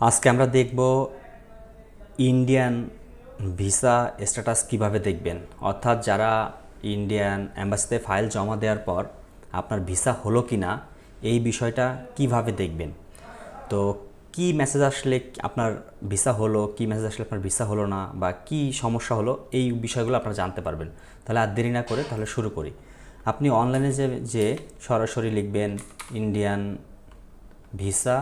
আজকে আমরা দেখব ইন্ডিয়ান ভিসা স্ট্যাটাস কিভাবে দেখবেন। অর্থাৎ যারা ইন্ডিয়ান অ্যাম্বাসিতে ফাইল জমা দেওয়ার পর আপনার ভিসা হলো কি না এই বিষয়টা কিভাবে দেখবেন। তো কি মেসেজ আসলে আপনার ভিসা হলো, কি মেসেজ আসলে আপনার ভিসা হলো না, বা কি সমস্যা হলো, এই বিষয়গুলো আপনারা জানতে পারবেন। তাহলে আর দেরি না করে তাহলে শুরু করি। আপনি অনলাইনে যে সরাসরি লিখবেন Indian visa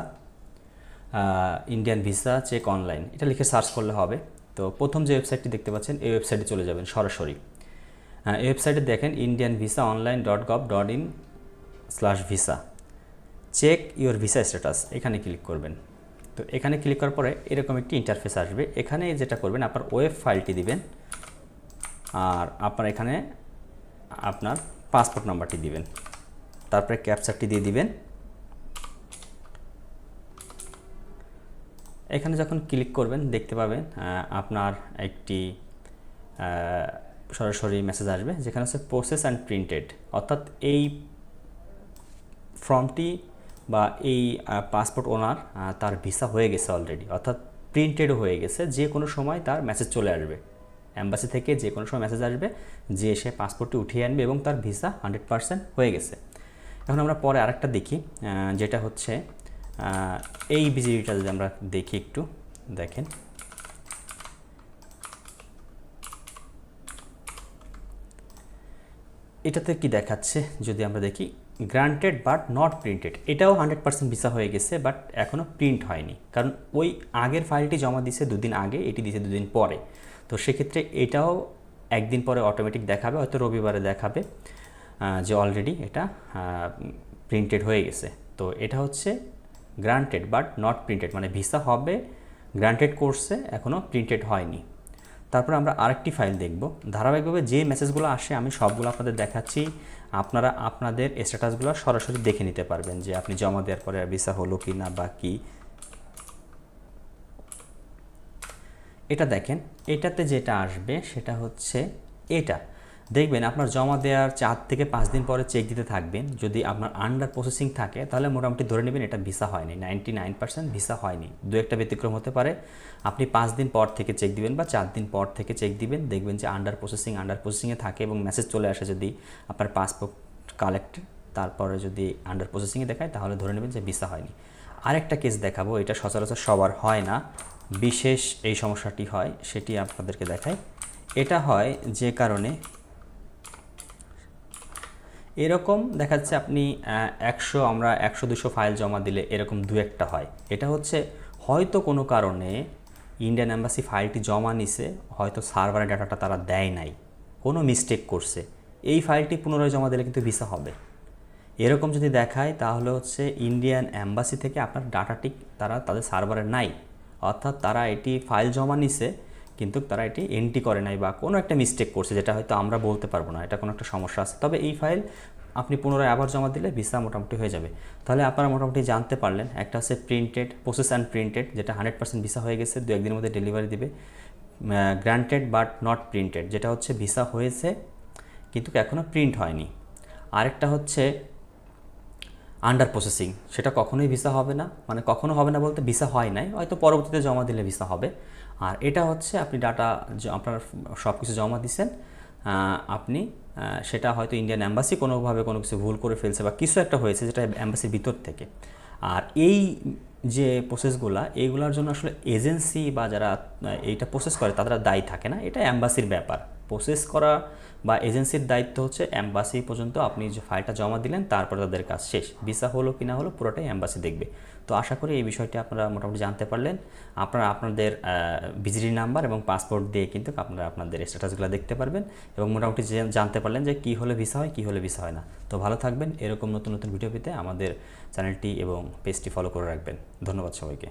Indian visa check online, এটা লিখে সার্চ করলে হবে। তো প্রথম যে ওয়েবসাইটটি দেখতে পাচ্ছেন এই ওয়েবসাইটে চলে যাবেন সরাসরি। এই ওয়েবসাইটে দেখেন indianvisaonline.gov.in/visa check your visa status, এখানে ক্লিক করবেন। তো এখানে ক্লিক করার পরে এরকম একটি ইন্টারফেস আসবে। এখানে যেটা করবেন আপনার ওয়েব ফাইলটি দিবেন, আর আপনার এখানে আপনার পাসপোর্ট নাম্বারটি দিবেন, তারপরে ক্যাপচারটি দিয়ে দিবেন। এখানে যখন ক্লিক করবেন দেখতে পাবেন আপনার একটি সরাসরি মেসেজ আসবে যেখানে হচ্ছে প্রসেস অ্যান্ড প্রিন্টেড, অর্থাৎ এই ফর্মটি বা এই পাসপোর্ট ওনার তার ভিসা হয়ে গেছে অলরেডি, অর্থাৎ প্রিন্টেডও হয়ে গেছে। যে কোনো সময় তার মেসেজ চলে আসবে, অ্যাম্বাসি থেকে যে কোনো সময় মেসেজ আসবে যে সে পাসপোর্টটি উঠিয়ে আনবে এবং তার ভিসা 100% হয়ে গেছে। এখন আমরা পরে আরেকটা দেখি, যেটা হচ্ছে এই ভিজিটটা যদি আমরা দেখি একটু দেখেন। এটাতে কি দেখাচ্ছে যদি আমরা দেখি, গ্রান্টেড বাট নট প্রিন্টেড, এটাও 100% ভিসা হয়ে গেছে বাট এখনও প্রিন্ট হয়নি, কারণ ওই আগের ফাইলটি জমা দিছে দুদিন আগে, এটি দিছে দুদিন পরে। তো সেক্ষেত্রে এটাও একদিন পরে অটোমেটিক দেখাবে, হয়তো রবিবারে দেখাবে যে অলরেডি এটা প্রিন্টেড হয়ে গেছে। তো এটা হচ্ছে গ্রান্টেড বাট নট প্রিন্টেড, মানে ভিসা হবে, গ্রান্টেড করছে, এখনও প্রিন্টেড হয়নি। তারপরে আমরা আরেকটি ফাইল দেখব। ধারাবাহিকভাবে যে মেসেজগুলো আসে আমি সবগুলো আপনাদের দেখাচ্ছি, আপনারা আপনাদের স্ট্যাটাসগুলো সরাসরি দেখে নিতে পারবেন যে আপনি জমা দেওয়ার পরে ভিসা হলো কি না বা কি। এটা দেখেন, এটাতে যেটা আসবে সেটা হচ্ছে এটা দেখবেন আপনার জমা দেওয়ার 4 থেকে 5 দিন পরে চেক দিতে থাকবেন। যদি আপনার আন্ডার প্রসেসিং থাকে তাহলে মোটামুটি ধরে নেবেন এটা ভিসা হয়নি, 99% ভিসা হয়নি। দু একটা ব্যতিক্রম হতে পারে, আপনি 5 দিন পর থেকে চেক দিবেন বা 4 দিন পর থেকে চেক দিবেন, দেখবেন যে আন্ডার প্রসেসিংয়ে থাকে এবং মেসেজ চলে আসে যদি আপনার পাসপোর্ট কালেক্ট, তারপরে যদি আন্ডার প্রসেসিংয়ে দেখায় তাহলে ধরে নেবেন যে ভিসা হয়নি। আরেকটা কেস দেখাবো, এটা সচরাচর সবার হয় না, বিশেষ এই সমস্যাটি হয়, সেটি আপনাদেরকে দেখাই। এটা হয় যে কারণে এরকম দেখাচ্ছে আপনি 100-200 ফাইল জমা দিলে এরকম দু একটা হয়। এটা হচ্ছে হয়তো কোনো কারণে ইন্ডিয়ান অ্যাম্বাসি ফাইলটি জমা নিছে, হয়তো সার্ভারের ডাটাটা তারা দেয় নাই, কোনো মিস্টেক করছে, এই ফাইলটি পুনরায় জমা দিলে কিন্তু ভিসা হবে। এরকম যদি দেখায় তাহলে হচ্ছে ইন্ডিয়ান অ্যাম্বাসি থেকে আপনার ডাটাটি তারা তাদের সার্ভারে নাই, অর্থাৎ তারা এটি ফাইল জমা নিছে কিন্তু তারা এটি এন্ট্রি করে নাই বা কোনো একটা মিস্টেক করছে, যেটা হয়তো আমরা বলতে পারবো না, এটা কোনো একটা সমস্যা আছে। তবে এই ফাইল আপনি পুনরায় আবার জমা দিলে ভিসা মোটামুটি হয়ে যাবে। তাহলে আপনারা মোটামুটি জানতে পারলেন, একটা হচ্ছে প্রিন্টেড, প্রসেস অ্যান্ড প্রিন্টেড, যেটা 100% ভিসা হয়ে গেছে, 2-1 দিনের মধ্যে ডেলিভারি দিবে। গ্রান্টেড বাট নট প্রিন্টেড, যেটা হচ্ছে ভিসা হয়েছে কিন্তু এখনও প্রিন্ট হয়নি। আরেকটা হচ্ছে আন্ডার প্রসেসিং, সেটা কখনোই ভিসা হবে না, মানে কখনো হবে না বলতে ভিসা হয় নাই, হয়তো পরবর্তীতে জমা দিলে ভিসা হবে। আর এটা হচ্ছে আপনি ডাটা আপনার সব কিছু জমা দিচ্ছেন, আপনি সেটা হয়তো ইন্ডিয়ান অ্যাম্বাসি কোনোভাবে কোনো কিছু ভুল করে ফেলছে বা কিছু একটা হয়েছে যেটা অ্যাম্বাসির ভিতর থেকে। আর এই যে প্রসেসগুলো, এইগুলোর জন্য আসলে এজেন্সি বা যারা এইটা প্রসেস করে তারা দায়ী থাকে না, এটা অ্যাম্বাসির ব্যাপার। প্রসেস করা বা এজেন্সির দায়িত্ব হচ্ছে অ্যাম্বাসি পর্যন্ত আপনি যে ফাইলটা জমা দিলেন তারপরে তাদের কাজ শেষ, ভিসা হলো কি না হলো পুরোটাই অ্যাম্বাসি দেখবে। তো আশা করি এই বিষয়টি আপনারা মোটামুটি জানতে পারলেন। আপনারা আপনাদের ভিজিটিং নাম্বার এবং পাসপোর্ট দিয়ে কিন্তু আপনারা আপনাদের স্ট্যাটাসগুলো দেখতে পারবেন এবং মোটামুটি জানতে পারলেন যে কী হলে ভিসা হয়, কী হলে ভিসা হয় না। তো ভালো থাকবেন, এরকম নতুন নতুন ভিডিও পেতে আমাদের চ্যানেলটি এবং পেজটি ফলো করে রাখবেন। ধন্যবাদ সবাইকে।